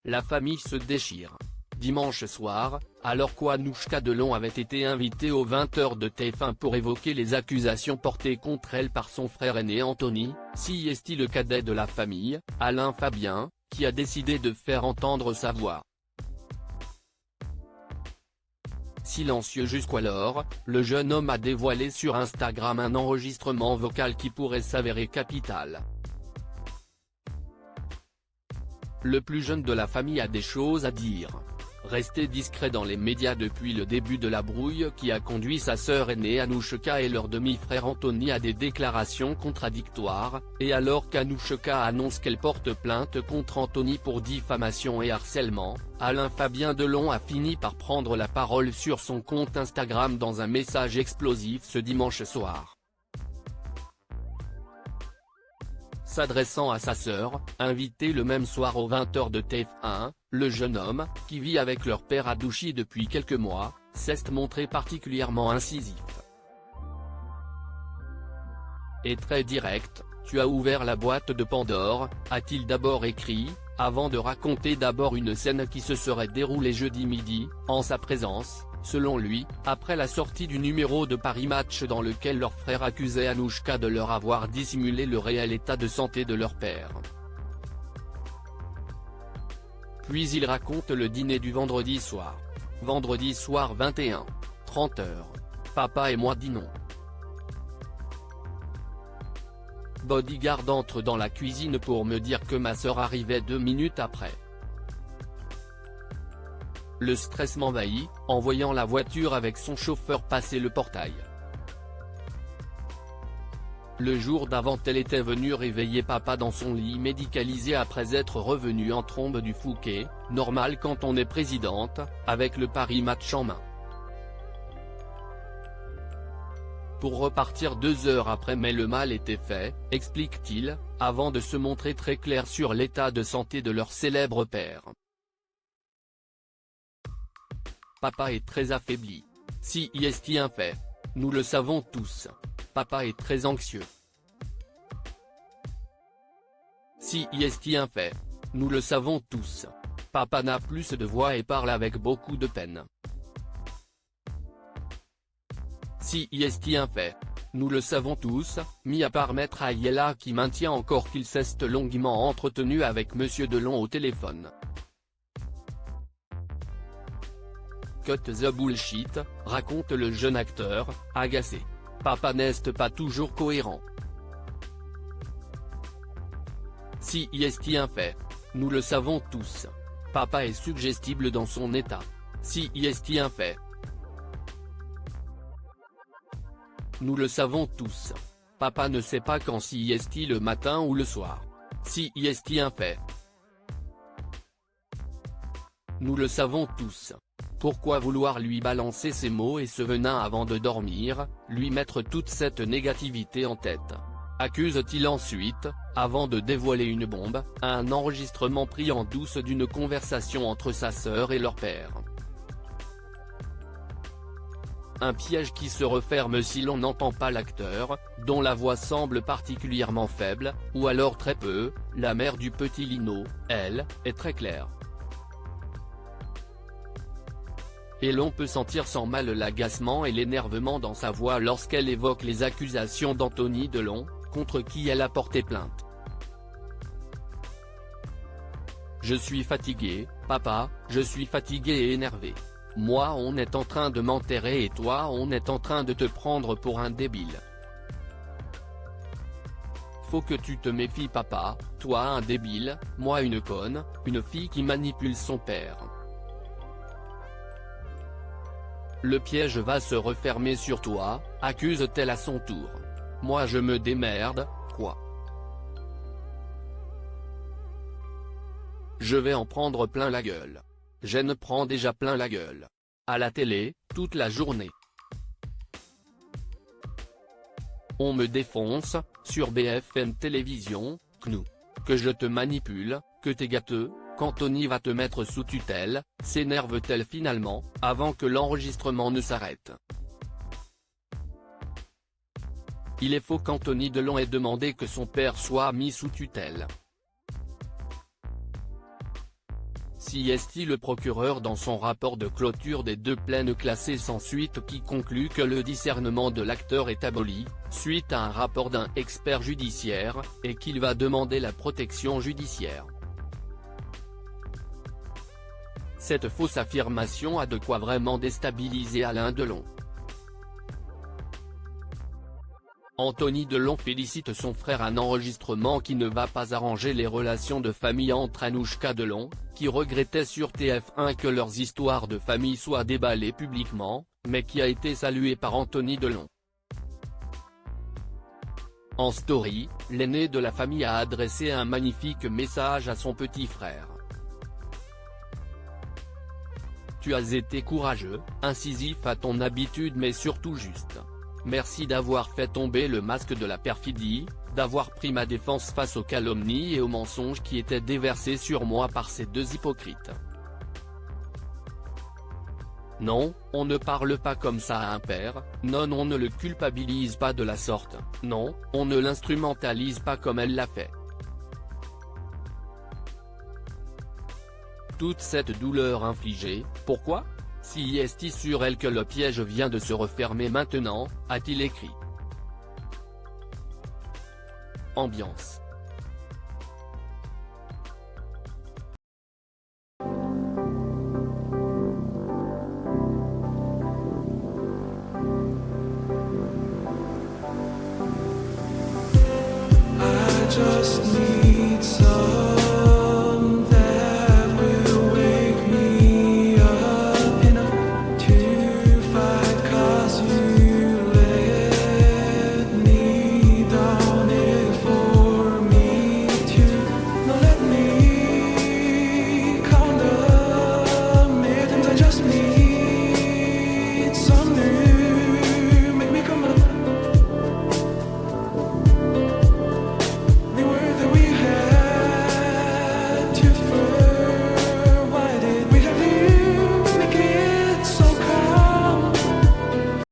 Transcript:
La famille se déchire. Dimanche soir, alors qu'Anouchka Delon avait été invitée aux 20h de TF1 pour évoquer les accusations portées contre elle par son frère aîné Anthony, CIST le cadet de la famille, Alain Fabien, qui a décidé de faire entendre sa voix. Silencieux jusqu'alors, le jeune homme a dévoilé sur Instagram un enregistrement vocal qui pourrait s'avérer capital. Le plus jeune de la famille a des choses à dire. Resté discret dans les médias depuis le début de la brouille qui a conduit sa sœur aînée Anouchka et leur demi-frère Anthony à des déclarations contradictoires, et alors qu'Anouchka annonce qu'elle porte plainte contre Anthony pour diffamation et harcèlement, Alain Fabien Delon a fini par prendre la parole sur son compte Instagram dans un message explosif ce dimanche soir. S'adressant à sa sœur, invitée le même soir aux 20h de TF1, le jeune homme, qui vit avec leur père à Douchy depuis quelques mois, s'est montré particulièrement incisif. Et très direct, « Tu as ouvert la boîte de Pandore », a-t-il d'abord écrit, avant de raconter d'abord une scène qui se serait déroulée jeudi midi, en sa présence, selon lui, après la sortie du numéro de Paris Match dans lequel leur frère accusait Anouchka de leur avoir dissimulé le réel état de santé de leur père. Puis il raconte le dîner du vendredi soir. Vendredi soir 21, 30h. Papa et moi dînons. Bodyguard entre dans la cuisine pour me dire que ma sœur arrivait 2 minutes après. Le stress m'envahit, en voyant la voiture avec son chauffeur passer le portail. Le jour d'avant elle était venue réveiller papa dans son lit médicalisé après être revenue en trombe du Fouquet, normal quand on est présidente, avec le Paris Match en main. Pour repartir 2 heures après mais le mal était fait, explique-t-il, avant de se montrer très clair sur l'état de santé de leur célèbre père. Papa est très affaibli. CIST un fait. Nous le savons tous. Papa est très anxieux. CIST un fait. Nous le savons tous. Papa n'a plus de voix et parle avec beaucoup de peine. CIST un fait. Nous le savons tous, mis à part Maître Ayala qui maintient encore qu'il s'est longuement entretenu avec Monsieur Delon au téléphone. Cut the bullshit, raconte le jeune acteur, agacé. Papa n'est pas toujours cohérent. CIST un fait. Nous le savons tous. Papa est suggestible dans son état. CIST un fait. Nous le savons tous. Papa ne sait pas quand CIST le matin ou le soir. CIST un fait. Nous le savons tous. Pourquoi vouloir lui balancer ces mots et ce venin avant de dormir, lui mettre toute cette négativité en tête? Accuse-t-il ensuite, avant de dévoiler une bombe, un enregistrement pris en douce d'une conversation entre sa sœur et leur père. Un piège qui se referme si l'on n'entend pas l'acteur, dont la voix semble particulièrement faible, ou alors très peu. La mère du petit Lino, elle, est très claire. Et l'on peut sentir sans mal l'agacement et l'énervement dans sa voix lorsqu'elle évoque les accusations d'Anthony Delon, contre qui elle a porté plainte. Je suis fatigué, papa, je suis fatigué et énervé. Moi on est en train de m'enterrer et toi on est en train de te prendre pour un débile. Faut que tu te méfies papa, toi un débile, moi une conne, une fille qui manipule son père. Le piège va se refermer sur toi, accuse-t-elle à son tour. Moi je me démerde, quoi. Je vais en prendre plein la gueule. J'en prends déjà plein la gueule. À la télé, toute la journée. On me défonce, sur BFM Télévision, CNU. Que je te manipule, que t'es gâteux. Qu'Anthony va te mettre sous tutelle, s'énerve-t-elle finalement, avant que l'enregistrement ne s'arrête. Il est faux qu'Anthony Delon ait demandé que son père soit mis sous tutelle. CIST. Le procureur dans son rapport de clôture des 2 plaintes classées sans suite qui conclut que le discernement de l'acteur est aboli, suite à un rapport d'un expert judiciaire, et qu'il va demander la protection judiciaire. Cette fausse affirmation a de quoi vraiment déstabiliser Alain Delon. Anthony Delon félicite son frère, un enregistrement qui ne va pas arranger les relations de famille entre Anouchka Delon, qui regrettait sur TF1 que leurs histoires de famille soient déballées publiquement, mais qui a été salué par Anthony Delon. En story, l'aîné de la famille a adressé un magnifique message à son petit frère. Tu as été courageux, incisif à ton habitude mais surtout juste. Merci d'avoir fait tomber le masque de la perfidie, d'avoir pris ma défense face aux calomnies et aux mensonges qui étaient déversés sur moi par ces 2 hypocrites. Non, on ne parle pas comme ça à un père, non, on ne le culpabilise pas de la sorte, non, on ne l'instrumentalise pas comme elle l'a fait. Toute cette douleur infligée, pourquoi ? CIST sur elle que le piège vient de se refermer maintenant, a-t-il écrit. Ambiance.